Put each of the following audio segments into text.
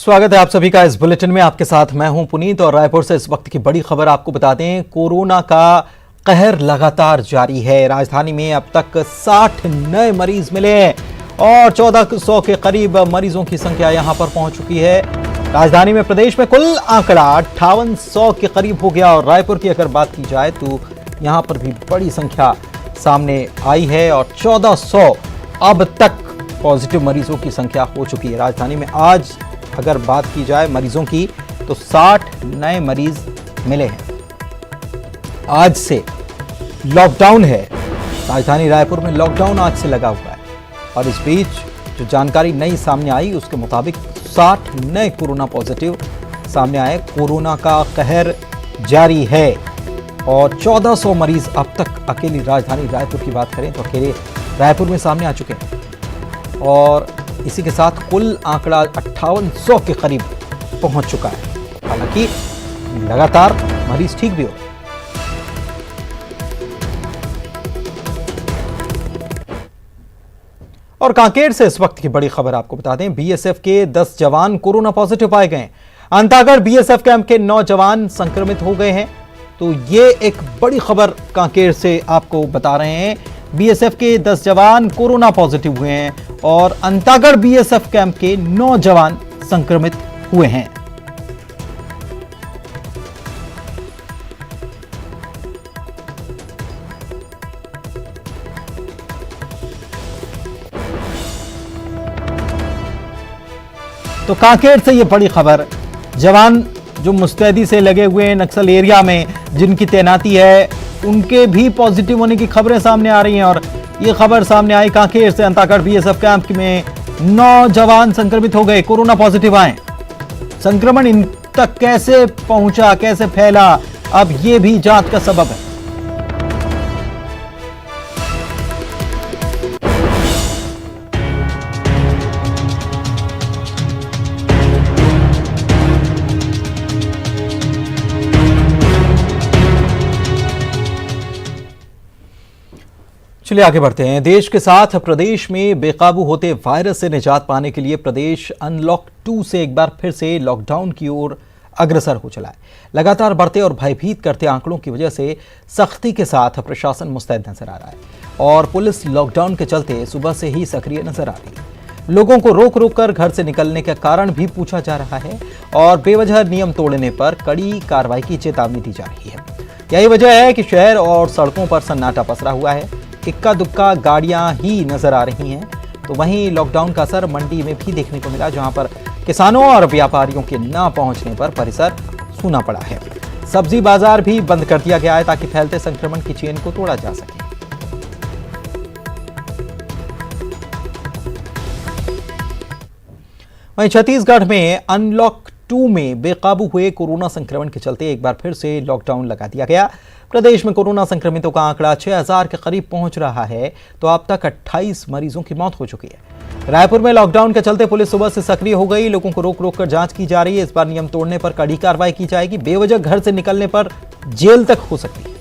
स्वागत है आप सभी का इस बुलेटिन में। आपके साथ मैं हूं पुनीत और रायपुर से इस वक्त की बड़ी खबर आपको बता दें। कोरोना का कहर लगातार जारी है। राजधानी में अब तक 60 नए मरीज मिले हैं और 1400 के करीब मरीजों की संख्या यहां पर पहुंच चुकी है। राजधानी में प्रदेश में कुल आंकड़ा 5800 के करीब हो गया और रायपुर की अगर बात की जाए तो यहां पर भी बड़ी संख्या सामने आई है और 1400 अब तक पॉजिटिव मरीजों की संख्या हो चुकी है। राजधानी में आज अगर बात की जाए मरीजों की तो 60 नए मरीज मिले हैं। आज से लॉकडाउन है। राजधानी रायपुर में लॉकडाउन आज से लगा हुआ है और इस बीच जो जानकारी नई सामने आई उसके मुताबिक 60 नए कोरोना पॉजिटिव सामने आए। कोरोना का कहर जारी है और 1400 मरीज अब तक अकेली राजधानी रायपुर की बात करें तो अकेले रायपुर में सामने आ चुके हैं और इसी के साथ कुल आंकड़ा 5800 के करीब पहुंच चुका है। हालांकि लगातार मरीज ठीक भी हो रहे हैं। और कांकेर से इस वक्त की बड़ी खबर आपको बता दें। बीएसएफ के 10 जवान कोरोना पॉजिटिव पाए गए। अंतागढ़ बीएसएफ कैंप के 9 जवान संक्रमित हो गए हैं। तो ये एक बड़ी खबर कांकेर से आपको बता रहे हैं। बीएसएफ के 10 जवान कोरोना पॉजिटिव हुए हैं और अंतागढ़ बीएसएफ कैंप के 9 जवान संक्रमित हुए हैं। तो कांकेर से ये बड़ी खबर। जवान जो मुस्तैदी से लगे हुए हैं नक्सल एरिया में, जिनकी तैनाती है, उनके भी पॉजिटिव होने की खबरें सामने आ रही हैं और ये खबर सामने आई कांकेर से। अंतागढ़ बीएसएफ कैंप में 9 जवान संक्रमित हो गए, कोरोना पॉजिटिव आए। संक्रमण इन तक कैसे पहुंचा, कैसे फैला, अब ये भी जांच का सबब है। चलिए आगे बढ़ते हैं। देश के साथ प्रदेश में बेकाबू होते वायरस से निजात पाने के लिए प्रदेश अनलॉक 2 से एक बार फिर से लॉकडाउन की ओर अग्रसर हो चला है। लगातार बढ़ते और भयभीत करते आंकड़ों की वजह से सख्ती के साथ प्रशासन मुस्तैद नजर आ रहा है और पुलिस लॉकडाउन के चलते सुबह से ही सक्रिय नजर आ रही है। लोगों को रोक रोक कर घर से निकलने का कारण भी पूछा जा रहा है और बेवजह नियम तोड़ने पर कड़ी कार्रवाई की चेतावनी दी जा रही है। यही वजह है कि शहर और सड़कों पर सन्नाटा पसरा हुआ है। इक्का दुक्का गाड़ियां ही नजर आ रही हैं। तो वहीं लॉकडाउन का असर मंडी में भी देखने को मिला, जहां पर किसानों और व्यापारियों के न पहुंचने पर परिसर सूना पड़ा है। सब्जी बाजार भी बंद कर दिया गया है ताकि फैलते संक्रमण की चेन को तोड़ा जा सके। वहीं छत्तीसगढ़ में अनलॉक 2 में बेकाबू हुए कोरोना संक्रमण के चलते एक बार फिर से लॉकडाउन लगा दिया गया। प्रदेश में कोरोना संक्रमितों का आंकड़ा 6000 के करीब पहुंच रहा है। तो अब तक 28 मरीजों की मौत हो चुकी है। रायपुर में लॉकडाउन के चलते पुलिस सुबह से सक्रिय हो गई। लोगों को रोक रोक कर जांच की जा रही है। इस बार नियम तोड़ने पर कड़ी कार्रवाई की जाएगी। बेवजह घर से निकलने पर जेल तक हो सकती है।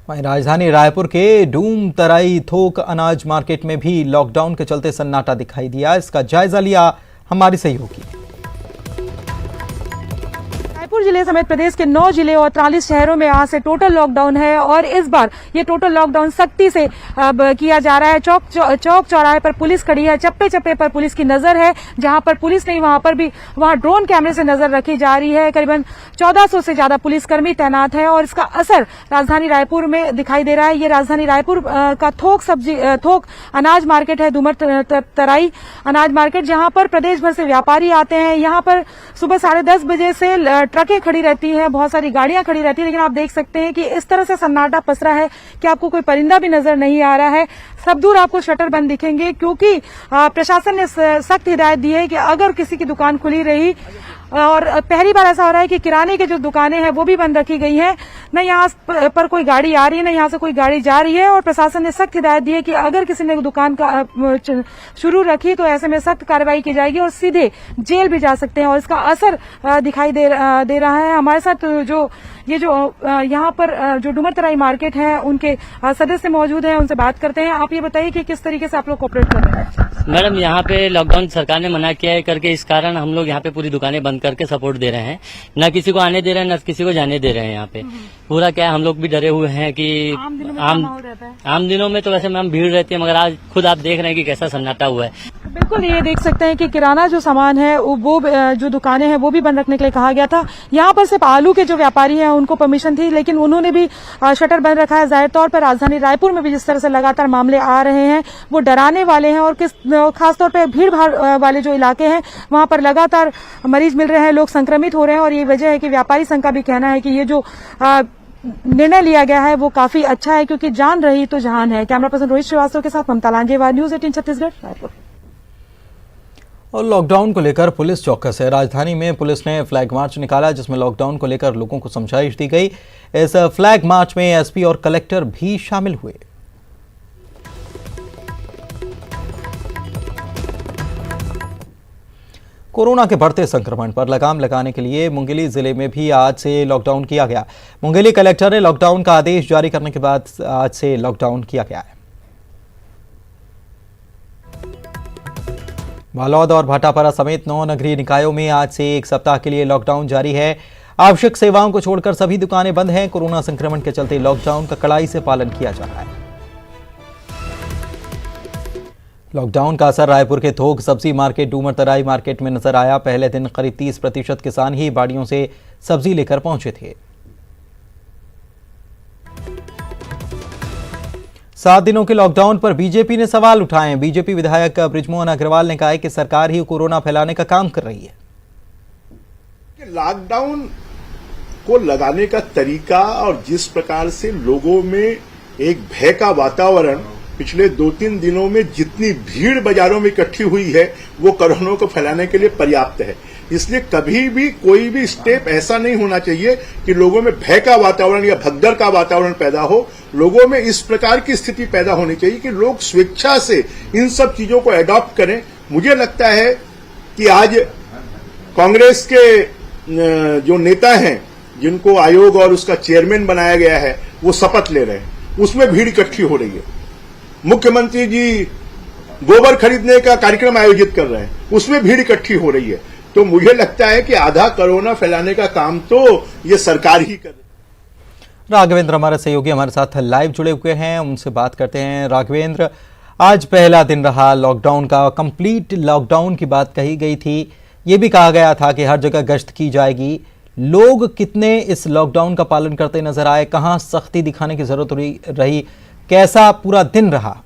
वहीं राजधानी रायपुर के डूम तराई थोक अनाज मार्केट में भी लॉकडाउन के चलते सन्नाटा दिखाई दिया। इसका जायजा लिया हमारी सहयोगी। रायपुर जिले समेत प्रदेश के 9 जिले और 43 शहरों में आज से टोटल लॉकडाउन है और इस बार ये टोटल लॉकडाउन सख्ती से अब किया जा रहा है। चौक चौराहे पर पुलिस खड़ी है, चप्पे चप्पे पर पुलिस की नजर है। जहां पर पुलिस नहीं वहां ड्रोन कैमरे से नजर रखी जा रही है। करीबन 1400 से ज्यादा पुलिसकर्मी तैनात है और इसका असर राजधानी रायपुर में दिखाई दे रहा है। ये राजधानी रायपुर का थोक अनाज मार्केट है, डूमर तराई अनाज मार्केट, जहां पर प्रदेश भर से व्यापारी आते हैं। यहाँ पर सुबह 10:30 बजे से ट्रकें खड़ी रहती हैं, बहुत सारी गाड़ियां खड़ी रहती हैं, लेकिन आप देख सकते हैं कि इस तरह से सन्नाटा पसरा है कि आपको कोई परिंदा भी नजर नहीं आ रहा है। सब दूर आपको शटर बंद दिखेंगे क्योंकि प्रशासन ने सख्त हिदायत दी है कि अगर किसी की दुकान खुली रही और पहली बार ऐसा हो रहा है कि किराने की जो दुकानें हैं वो भी बंद रखी गई हैं। न यहाँ पर कोई गाड़ी आ रही है, न यहाँ से कोई गाड़ी जा रही है। और प्रशासन ने सख्त हिदायत दी है कि अगर किसी ने दुकान का शुरू रखी तो ऐसे में सख्त कार्रवाई की जाएगी और सीधे जेल भी जा सकते हैं। और इसका असर दिखाई दे रहा है। हमारे साथ जो यहाँ पर जो डुमरतराई मार्केट है उनके सदस्य मौजूद हैं, उनसे बात करते हैं। आप ये बताइए कि किस तरीके से आप लोग कोऑपरेट कर रहे हैं। मैडम, यहाँ पे लॉकडाउन सरकार ने मना किया है करके इस कारण हम लोग यहाँ पे पूरी दुकानें बंद करके सपोर्ट दे रहे हैं। न किसी को आने दे रहे हैं, न किसी को जाने दे रहे हैं। यहाँ पे पूरा क्या है, हम लोग भी डरे हुए हैं कि आम दिनों में तो वैसे मैम भीड़ रहती है, मगर आज खुद आप देख रहे हैं कि कैसा सन्नाटा हुआ है। बिल्कुल ये देख सकते हैं कि किराना जो सामान है वो जो दुकानें हैं वो भी बंद रखने के लिए कहा गया था। यहाँ पर सिर्फ आलू के जो व्यापारी हैं उनको परमिशन थी, लेकिन उन्होंने भी शटर बंद रखा है। जाहिर तौर पर राजधानी रायपुर में भी जिस तरह से लगातार मामले आ रहे हैं वो डराने वाले हैं। और खासतौर पर भीड़ भाड़ वाले जो इलाके हैं वहां पर लगातार मरीज मिल रहे हैं, लोग संक्रमित हो रहे हैं। और ये वजह है कि व्यापारी संघ का भी कहना है कि ये जो निर्णय लिया गया है वो काफी अच्छा है, क्योंकि जान रही तो जहान है। कैमरा पर्सन रोहित श्रीवास्तव के साथ ममता लांजेवार, न्यूज 18 छत्तीसगढ़, रायपुर। और लॉकडाउन को लेकर पुलिस चौकस है। राजधानी में पुलिस ने फ्लैग मार्च निकाला जिसमें लॉकडाउन को लेकर लोगों को समझाइश दी गई। इस फ्लैग मार्च में एसपी और कलेक्टर भी शामिल हुए। कोरोना के बढ़ते संक्रमण पर लगाम लगाने के लिए मुंगेली जिले में भी आज से लॉकडाउन किया गया। मुंगेली कलेक्टर ने लॉकडाउन का आदेश जारी करने के बाद आज से लॉकडाउन किया गया है। बालोद और भाटापारा समेत 9 नगरीय निकायों में आज से 1 सप्ताह के लिए लॉकडाउन जारी है। आवश्यक सेवाओं को छोड़कर सभी दुकानें बंद हैं। कोरोना संक्रमण के चलते लॉकडाउन का कड़ाई से पालन किया जा रहा है। लॉकडाउन का असर रायपुर के थोक सब्जी मार्केट डूमरतराई मार्केट में नजर आया। पहले दिन करीब 30% किसान ही बाड़ियों से सब्जी लेकर पहुंचे थे। 7 दिनों के लॉकडाउन पर बीजेपी ने सवाल उठाए। बीजेपी विधायक बृजमोहन अग्रवाल ने कहा है कि सरकार ही कोरोना फैलाने का काम कर रही है। लॉकडाउन को लगाने का तरीका और जिस प्रकार से लोगों में एक भय का वातावरण पिछले 2-3 दिनों में जितनी भीड़ बाजारों में इकट्ठी हुई है वो कोरोना को फैलाने के लिए पर्याप्त है। इसलिए कभी भी कोई भी स्टेप ऐसा नहीं होना चाहिए कि लोगों में भय का वातावरण या भगदड़ का वातावरण पैदा हो। लोगों में इस प्रकार की स्थिति पैदा होनी चाहिए कि लोग स्वेच्छा से इन सब चीजों को एडॉप्ट करें। मुझे लगता है कि आज कांग्रेस के जो नेता हैं जिनको आयोग और उसका चेयरमैन बनाया गया है वो शपथ ले रहे हैं, उसमें भीड़ इकट्ठी हो रही है। मुख्यमंत्री जी गोबर खरीदने का कार्यक्रम आयोजित कर रहे हैं, उसमें भीड़ इकट्ठी हो रही है। तो मुझे लगता है कि आधा कोरोना फैलाने का काम तो ये सरकार ही कर रही है। राघवेंद्र हमारे सहयोगी हमारे साथ लाइव जुड़े हुए हैं, उनसे बात करते हैं। राघवेंद्र, आज पहला दिन रहा लॉकडाउन का। कंप्लीट लॉकडाउन की बात कही गई थी, ये भी कहा गया था कि हर जगह गश्त की जाएगी। लोग कितने इस लॉकडाउन का पालन करते नजर आए? कहां सख्ती दिखाने की जरूरत रही? कैसा पूरा दिन रहा?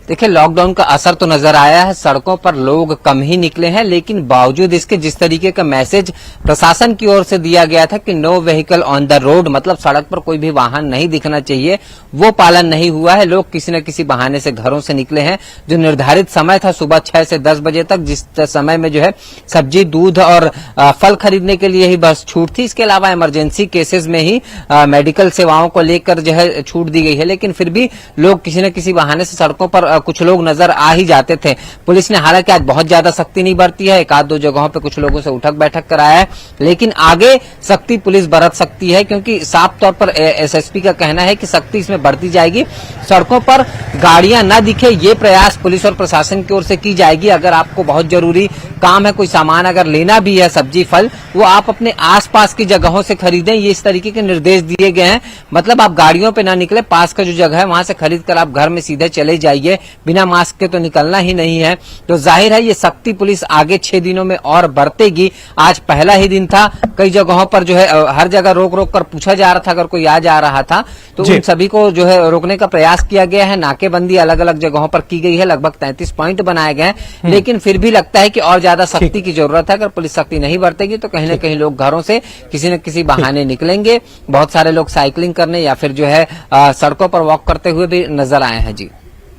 देखिए, लॉकडाउन का असर तो नजर आया है। सड़कों पर लोग कम ही निकले हैं, लेकिन बावजूद इसके जिस तरीके का मैसेज प्रशासन की ओर से दिया गया था कि no vehicle on the road, मतलब सड़क पर कोई भी वाहन नहीं दिखना चाहिए, वो पालन नहीं हुआ है। लोग किसी न किसी बहाने से घरों से निकले हैं। जो निर्धारित समय था सुबह 6 से 10 बजे तक, जिस समय में जो है सब्जी, दूध और फल खरीदने के लिए ही बस छूट थी। इसके अलावा इमरजेंसी केसेस में ही मेडिकल सेवाओं को लेकर जो है छूट दी गई है, लेकिन फिर भी लोग किसी न किसी बहाने से सड़कों पर कुछ लोग नजर आ ही जाते थे। पुलिस ने हालांकि आज बहुत ज्यादा सख्ती नहीं बरती है, 1-2 जगहों पे कुछ लोगों से उठक बैठक कराया है, लेकिन आगे सख्ती पुलिस बरत सकती है, क्योंकि साफ तौर पर एसएसपी का कहना है कि सख्ती इसमें बढ़ती जाएगी। सड़कों पर गाड़ियां न दिखे, ये प्रयास पुलिस और प्रशासन की ओर से की जाएगी। अगर आपको बहुत जरूरी काम है, कोई सामान अगर लेना भी है, सब्जी फल, वो आप अपने आसपास की जगहों से खरीदें, ये इस तरीके के निर्देश दिए गए हैं। मतलब आप गाड़ियों पे ना निकले, पास का जो जगह है वहां से खरीद कर आप घर में सीधे चले जाइए, बिना मास्क के तो निकलना ही नहीं है। तो जाहिर है ये सख्ती पुलिस आगे 6 दिनों में और बरतेगी। आज पहला ही दिन था, कई जगहों पर जो है हर जगह रोक रोक कर पूछा जा रहा था, अगर कोई आ जा रहा था तो उन सभी को जो है रोकने का प्रयास किया गया है। नाकेबंदी अलग अलग जगहों पर की गई है, लगभग 33 पॉइंट बनाए गए हैं, लेकिन फिर भी लगता है कि और ज्यादा सख्ती की जरूरत है। अगर पुलिस सख्ती नहीं बरतेगी तो कहीं न कहीं लोग घरों से किसी न किसी बहाने निकलेंगे। बहुत सारे लोग साइकिलिंग करने या फिर जो है सड़कों पर वॉक करते हुए भी नजर आए हैं। जी,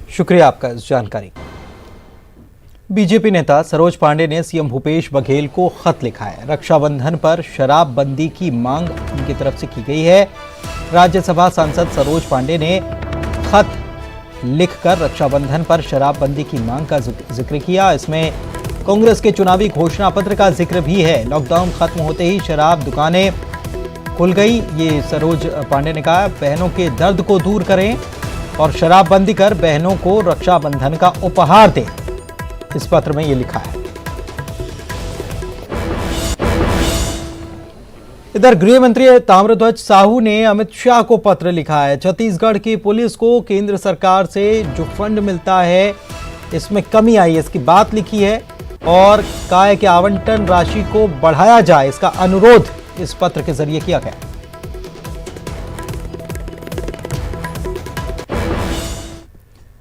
शुक्रिया आपका इस जानकारी। बीजेपी नेता सरोज पांडे ने सीएम भूपेश बघेल को खत लिखा है। रक्षाबंधन पर शराबबंदी की मांग उनकी तरफ से की गई है। राज्यसभा सांसद सरोज पांडे ने खत लिखकर रक्षाबंधन पर शराबबंदी की मांग का जिक्र किया। इसमें कांग्रेस के चुनावी घोषणा पत्र का जिक्र भी है। लॉकडाउन खत्म होते ही शराब दुकानें खुल गई, ये सरोज पांडे ने कहा। बहनों के दर्द को दूर करें और शराबबंदी कर बहनों को रक्षाबंधन का उपहार दें, इस पत्र में ये लिखा है। इधर गृह मंत्री ताम्रध्वज साहू ने अमित शाह को पत्र लिखा है। छत्तीसगढ़ की पुलिस को केंद्र सरकार से जो फंड मिलता है इसमें कमी आई है, इसकी बात लिखी है और कहा है कि आवंटन राशि को बढ़ाया जाए, इसका अनुरोध इस पत्र के जरिए किया गया।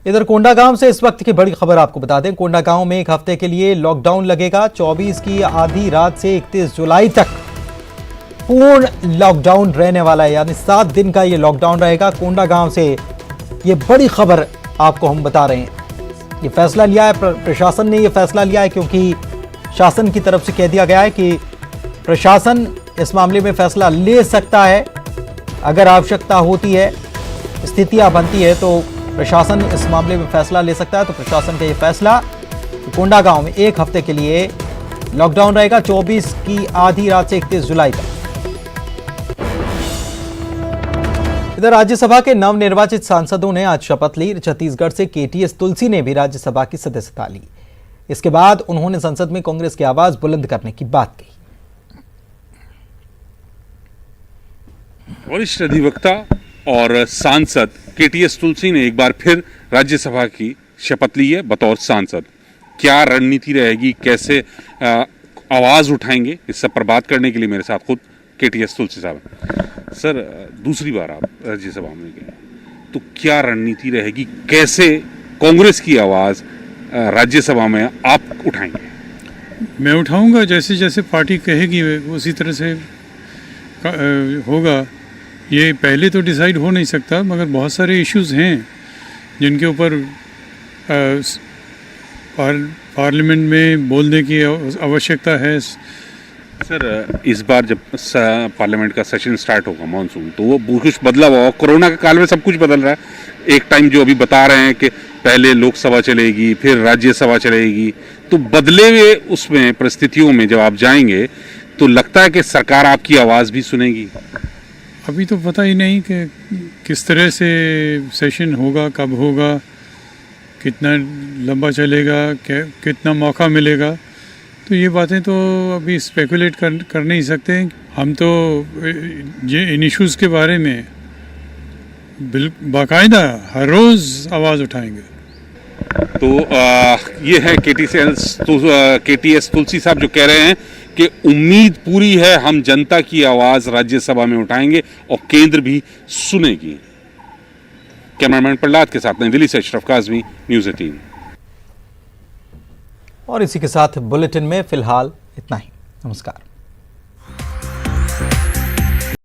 इधर कोंडागांव से इस वक्त की बड़ी खबर आपको बता दें। कोंडागांव में एक हफ्ते के लिए लॉकडाउन लगेगा। 24 की आधी रात से 31 जुलाई तक पूर्ण लॉकडाउन रहने वाला है, यानी 7 दिन का ये लॉकडाउन रहेगा। कोंडागांव से ये बड़ी खबर आपको हम बता रहे हैं। ये फैसला लिया है प्रशासन ने, ये फैसला लिया है क्योंकि शासन की तरफ से कह दिया गया है कि प्रशासन इस मामले में फैसला ले सकता है। अगर आवश्यकता होती है, स्थितियां बनती है तो प्रशासन इस मामले में फैसला ले सकता है। तो प्रशासन का ये फैसला कोंडागांव में एक हफ्ते के लिए लॉकडाउन रहेगा, 24 की आधी रात से 31 जुलाई तक। इधर राज्यसभा के नवनिर्वाचित सांसदों ने आज शपथ ली। छत्तीसगढ़ से केटीएस तुलसी ने भी राज्यसभा की सदस्यता ली। इसके बाद उन्होंने संसद में कांग्रेस की आवाज बुलंद करने की बात कही। वरिष्ठ अधिवक्ता और सांसद केटीएस तुलसी ने एक बार फिर राज्यसभा की शपथ ली है बतौर सांसद। क्या रणनीति रहेगी, कैसे आवाज उठाएंगे, इस सब पर बात करने के लिए मेरे साथ खुद केटीएस तुलसी साहब हैं। सर, दूसरी बार आप राज्यसभा में गए, तो क्या रणनीति रहेगी, कैसे कांग्रेस की आवाज राज्यसभा में आप उठाएंगे? मैं उठाऊंगा, जैसे जैसे पार्टी कहेगी उसी तरह से होगा। ये पहले तो डिसाइड हो नहीं सकता, मगर बहुत सारे इश्यूज हैं जिनके ऊपर पार्लियामेंट में बोलने की आवश्यकता है। सर, इस बार जब पार्लियामेंट का सेशन स्टार्ट होगा मॉनसून, तो वो कुछ बदलाव होगा। कोरोना के काल में सब कुछ बदल रहा है। एक टाइम जो अभी बता रहे हैं कि पहले लोकसभा चलेगी, फिर राज्यसभा चलेगी, तो बदले हुए उसमें परिस्थितियों में जब आप जाएंगे तो लगता है कि सरकार आपकी आवाज़ भी सुनेगी। अभी तो पता ही नहीं कि किस तरह से सेशन होगा, कब होगा, कितना लंबा चलेगा, कितना मौका मिलेगा। तो ये बातें तो अभी स्पेकुलेट कर नहीं सकते। हम तो इन इश्यूज़ के बारे में बाकायदा हर रोज़ आवाज़ उठाएंगे। तो ये है केटीएस तुलसी साहब जो कह रहे हैं कि उम्मीद पूरी है, हम जनता की आवाज़ राज्यसभा में उठाएंगे और केंद्र भी सुनेगी। कैमरामैन प्रहलाद के साथ नई दिल्ली से अशरफ काज़मी, न्यूज़ 18। और इसी के साथ बुलेटिन में फिलहाल इतना ही। नमस्कार।